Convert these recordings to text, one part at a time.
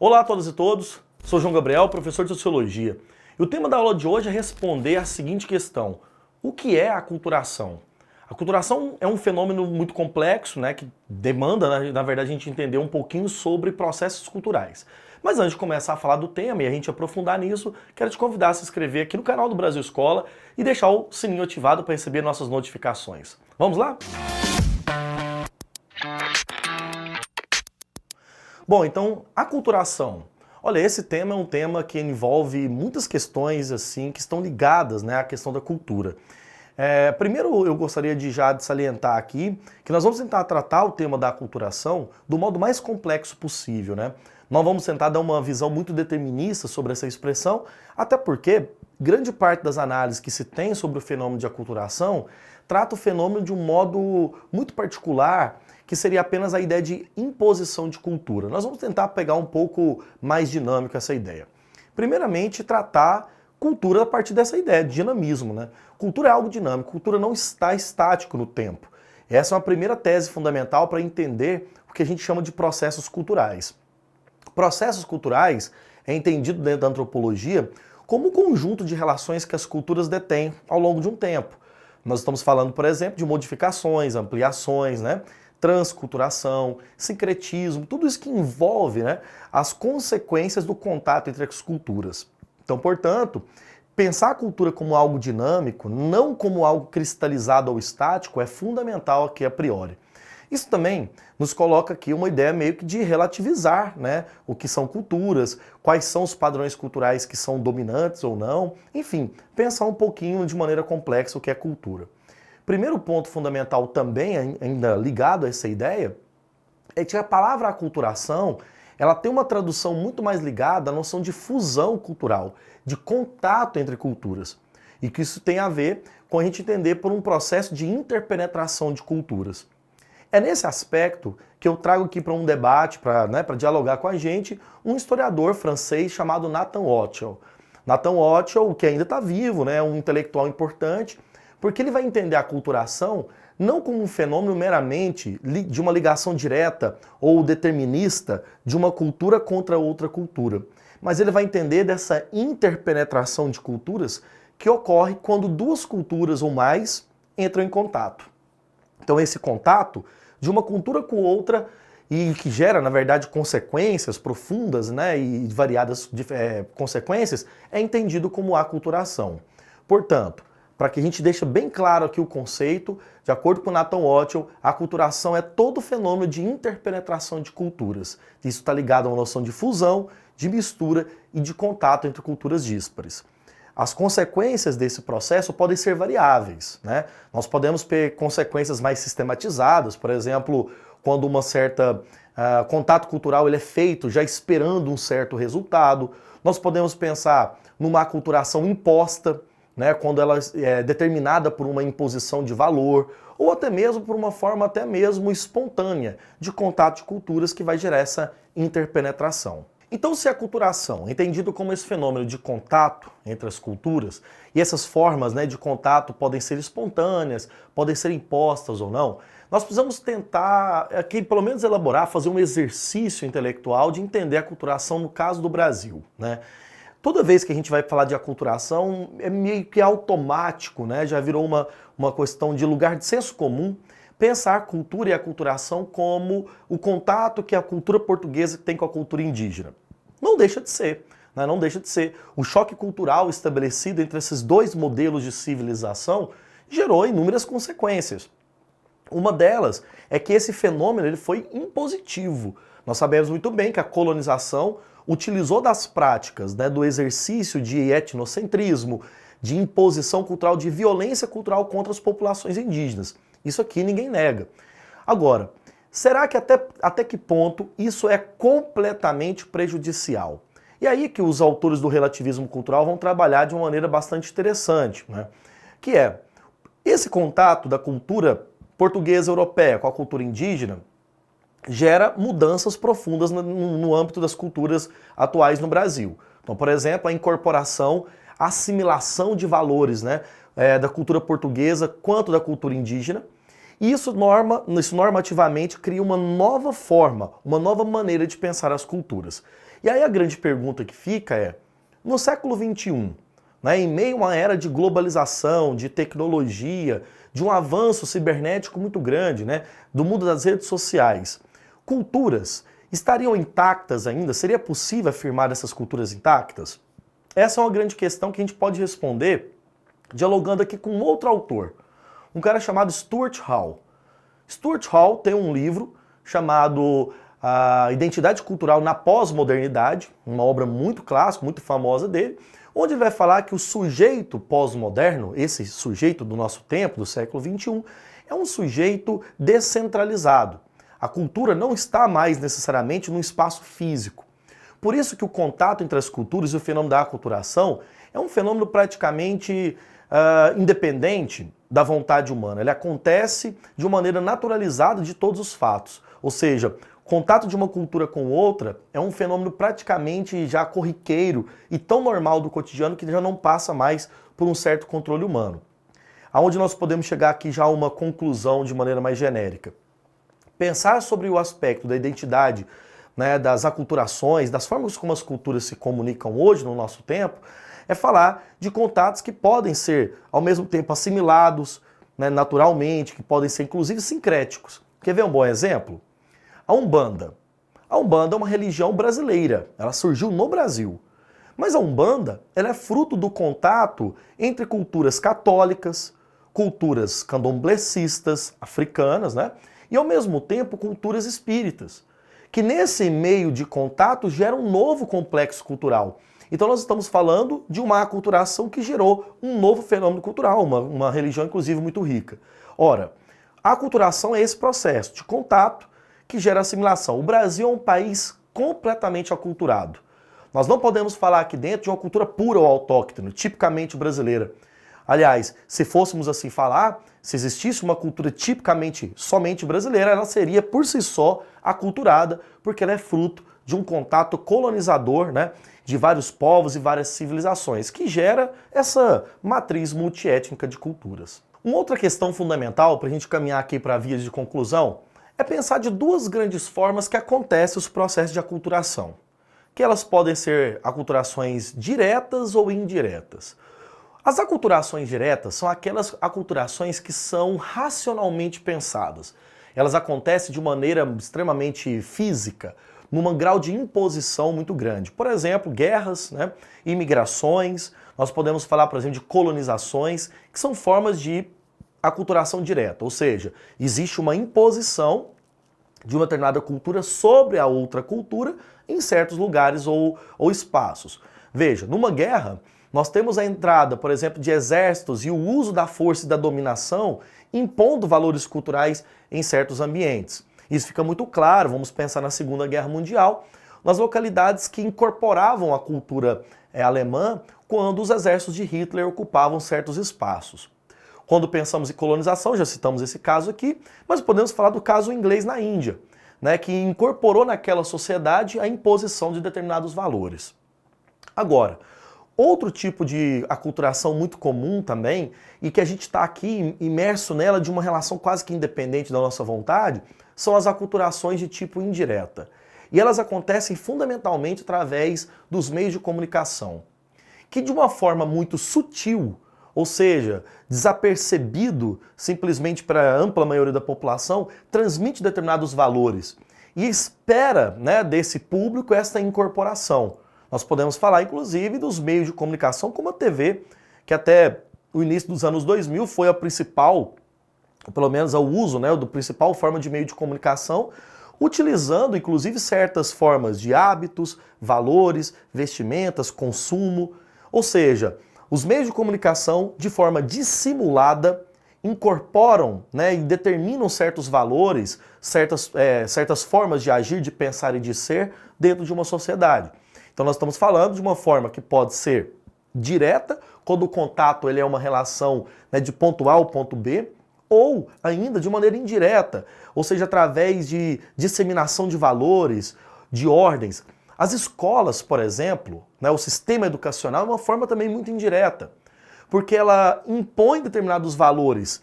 Olá a todas e todos, sou João Gabriel, professor de Sociologia. E o tema da aula de hoje é responder a seguinte questão: o que é a aculturação? A aculturação é um fenômeno muito complexo, que demanda, na verdade, a gente entender um pouquinho sobre processos culturais. Mas antes de começar a falar do tema e a gente aprofundar nisso, quero te convidar a se inscrever aqui no canal do Brasil Escola e deixar o sininho ativado para receber nossas notificações. Vamos lá? Bom, então, aculturação. Olha, esse tema é um tema que envolve muitas questões assim que estão ligadas, à questão da cultura. Primeiro, eu gostaria de salientar aqui que nós vamos tentar tratar o tema da aculturação do modo mais complexo possível, Nós vamos tentar dar uma visão muito determinista sobre essa expressão, até porque grande parte das análises que se tem sobre o fenômeno de aculturação trata o fenômeno de um modo muito particular, que seria apenas a ideia de imposição de cultura. Nós vamos tentar pegar um pouco mais dinâmico essa ideia. Primeiramente, tratar cultura a partir dessa ideia de dinamismo, Cultura é algo dinâmico, cultura não está estático no tempo. Essa é uma primeira tese fundamental para entender o que a gente chama de processos culturais. Processos culturais é entendido dentro da antropologia como um conjunto de relações que as culturas detêm ao longo de um tempo. Nós estamos falando, por exemplo, de modificações, ampliações, transculturação, sincretismo, tudo isso que envolve as consequências do contato entre as culturas. Então, portanto, pensar a cultura como algo dinâmico, não como algo cristalizado ou estático, é fundamental aqui a priori. Isso também nos coloca aqui uma ideia meio que de relativizar o que são culturas, quais são os padrões culturais que são dominantes ou não, enfim, pensar um pouquinho de maneira complexa o que é cultura. Primeiro ponto fundamental também, ainda ligado a essa ideia, é que a palavra aculturação, ela tem uma tradução muito mais ligada à noção de fusão cultural, de contato entre culturas. E que isso tem a ver com a gente entender por um processo de interpenetração de culturas. É nesse aspecto que eu trago aqui para um debate, para dialogar com a gente, um historiador francês chamado Nathan Rothschild. Nathan Rothschild, que ainda está vivo, é um intelectual importante, porque ele vai entender a aculturação não como um fenômeno meramente de uma ligação direta ou determinista de uma cultura contra outra cultura, mas ele vai entender dessa interpenetração de culturas que ocorre quando duas culturas ou mais entram em contato. Então esse contato de uma cultura com outra e que gera, na verdade, consequências profundas e variadas consequências, é entendido como aculturação. Portanto, para que a gente deixe bem claro aqui o conceito, de acordo com Nathan Rothschild, a aculturação é todo fenômeno de interpenetração de culturas. Isso está ligado a uma noção de fusão, de mistura e de contato entre culturas díspares. As consequências desse processo podem ser variáveis. Nós podemos ter consequências mais sistematizadas, por exemplo, quando uma certa contato cultural ele é feito já esperando um certo resultado. Nós podemos pensar numa aculturação imposta, quando ela é determinada por uma imposição de valor, ou até mesmo por uma forma até mesmo espontânea de contato de culturas que vai gerar essa interpenetração. Então, se a aculturação é entendido como esse fenômeno de contato entre as culturas, e essas formas de contato podem ser espontâneas, podem ser impostas ou não, nós precisamos tentar aqui pelo menos elaborar, fazer um exercício intelectual de entender a aculturação no caso do Brasil. Toda vez que a gente vai falar de aculturação, é meio que automático, já virou uma questão de lugar de senso comum, pensar a cultura e a aculturação como o contato que a cultura portuguesa tem com a cultura indígena. Não deixa de ser, não deixa de ser. O choque cultural estabelecido entre esses dois modelos de civilização gerou inúmeras consequências. Uma delas é que esse fenômeno ele foi impositivo. Nós sabemos muito bem que a colonização utilizou das práticas do exercício de etnocentrismo, de imposição cultural, de violência cultural contra as populações indígenas. Isso aqui ninguém nega. Agora, será que até que ponto isso é completamente prejudicial? E aí que os autores do relativismo cultural vão trabalhar de uma maneira bastante interessante, que é esse contato da cultura portuguesa europeia com a cultura indígena gera mudanças profundas no âmbito das culturas atuais no Brasil. Então, por exemplo, a incorporação, a assimilação de valores da cultura portuguesa quanto da cultura indígena, e isso normativamente cria uma nova forma, uma nova maneira de pensar as culturas. E aí a grande pergunta que fica é, no século XXI, né, em meio a uma era de globalização, de tecnologia, de um avanço cibernético muito grande, né, do mundo das redes sociais, culturas estariam intactas ainda? Seria possível afirmar essas culturas intactas? Essa é uma grande questão que a gente pode responder dialogando aqui com outro autor, um cara chamado Stuart Hall. Stuart Hall tem um livro chamado A Identidade Cultural na Pós-Modernidade, uma obra muito clássica, muito famosa dele, onde ele vai falar que o sujeito pós-moderno, esse sujeito do nosso tempo, do século XXI, é um sujeito descentralizado. A cultura não está mais necessariamente num espaço físico. Por isso que o contato entre as culturas e o fenômeno da aculturação é um fenômeno praticamente independente da vontade humana. Ele acontece de uma maneira naturalizada de todos os fatos. Ou seja, o contato de uma cultura com outra é um fenômeno praticamente já corriqueiro e tão normal do cotidiano que já não passa mais por um certo controle humano. Aonde nós podemos chegar aqui já a uma conclusão de maneira mais genérica. Pensar sobre o aspecto da identidade, né, das aculturações, das formas como as culturas se comunicam hoje no nosso tempo, é falar de contatos que podem ser, ao mesmo tempo, assimilados, né, naturalmente, que podem ser, inclusive, sincréticos. Quer ver um bom exemplo? A Umbanda. A Umbanda é uma religião brasileira, ela surgiu no Brasil. Mas a Umbanda, ela é fruto do contato entre culturas católicas, culturas candomblecistas, africanas, né, e, ao mesmo tempo, culturas espíritas, que nesse meio de contato gera um novo complexo cultural. Então nós estamos falando de uma aculturação que gerou um novo fenômeno cultural, uma religião inclusive muito rica. Ora, a aculturação é esse processo de contato que gera assimilação. O Brasil é um país completamente aculturado. Nós não podemos falar aqui dentro de uma cultura pura ou autóctone, tipicamente brasileira. Aliás, se fôssemos assim falar, se existisse uma cultura tipicamente somente brasileira, ela seria por si só aculturada, porque ela é fruto de um contato colonizador, né, de vários povos e várias civilizações, que gera essa matriz multiétnica de culturas. Uma outra questão fundamental, para a gente caminhar aqui para vias de conclusão, é pensar de duas grandes formas que acontecem os processos de aculturação. Que elas podem ser aculturações diretas ou indiretas. As aculturações diretas são aquelas aculturações que são racionalmente pensadas. Elas acontecem de maneira extremamente física, num grau de imposição muito grande. Por exemplo, guerras, né, imigrações, nós podemos falar, por exemplo, de colonizações, que são formas de aculturação direta, ou seja, existe uma imposição de uma determinada cultura sobre a outra cultura em certos lugares ou espaços. Veja, numa guerra, nós temos a entrada, por exemplo, de exércitos e o uso da força e da dominação impondo valores culturais em certos ambientes. Isso fica muito claro, vamos pensar na Segunda Guerra Mundial, nas localidades que incorporavam a cultura alemã quando os exércitos de Hitler ocupavam certos espaços. Quando pensamos em colonização, já citamos esse caso aqui, mas podemos falar do caso inglês na Índia, né, que incorporou naquela sociedade a imposição de determinados valores. Agora, outro tipo de aculturação muito comum também, e que a gente está aqui imerso nela de uma relação quase que independente da nossa vontade, são as aculturações de tipo indireta. E elas acontecem fundamentalmente através dos meios de comunicação, que de uma forma muito sutil, ou seja, desapercebido simplesmente para a ampla maioria da população, transmite determinados valores e espera, né, desse público esta incorporação. Nós podemos falar, inclusive, dos meios de comunicação como a TV, que até o início dos anos 2000 foi a principal, pelo menos o uso, né, do principal forma de meio de comunicação, utilizando, inclusive, certas formas de hábitos, valores, vestimentas, consumo. Ou seja, os meios de comunicação, de forma dissimulada, incorporam, né, e determinam certos valores, certas formas de agir, de pensar e de ser dentro de uma sociedade. Então nós estamos falando de uma forma que pode ser direta, quando o contato ele é uma relação, né, de ponto A ao ponto B, ou ainda de maneira indireta, ou seja, através de disseminação de valores, de ordens. As escolas, por exemplo, né, o sistema educacional é uma forma também muito indireta, porque ela impõe determinados valores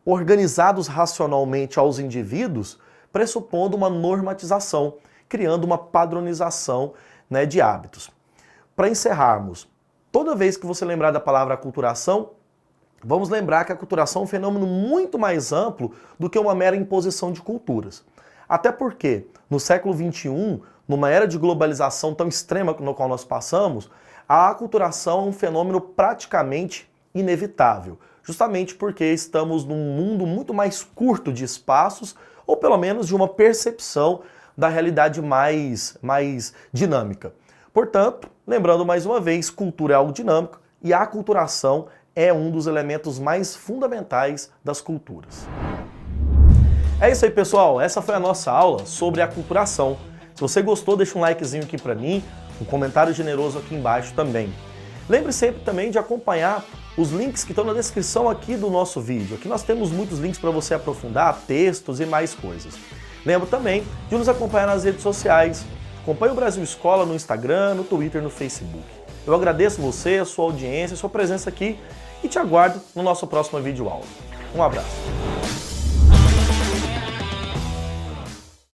organizados racionalmente aos indivíduos, pressupondo uma normatização, criando uma padronização, né, de hábitos. Para encerrarmos, toda vez que você lembrar da palavra aculturação, vamos lembrar que a aculturação é um fenômeno muito mais amplo do que uma mera imposição de culturas. Até porque, no século XXI, numa era de globalização tão extrema no qual nós passamos, a aculturação é um fenômeno praticamente inevitável, justamente porque estamos num mundo muito mais curto de espaços, ou pelo menos de uma percepção da realidade mais dinâmica. Portanto, lembrando mais uma vez, cultura é algo dinâmico e a aculturação é um dos elementos mais fundamentais das culturas. É isso aí, pessoal. Essa foi a nossa aula sobre aculturação. Se você gostou, deixa um likezinho aqui pra mim, um comentário generoso aqui embaixo também. Lembre sempre também de acompanhar os links que estão na descrição aqui do nosso vídeo. Aqui nós temos muitos links para você aprofundar, textos e mais coisas. Lembra também de nos acompanhar nas redes sociais. Acompanhe o Brasil Escola no Instagram, no Twitter, no Facebook. Eu agradeço você, a sua audiência, a sua presença aqui e te aguardo no nosso próximo vídeo aula. Um abraço.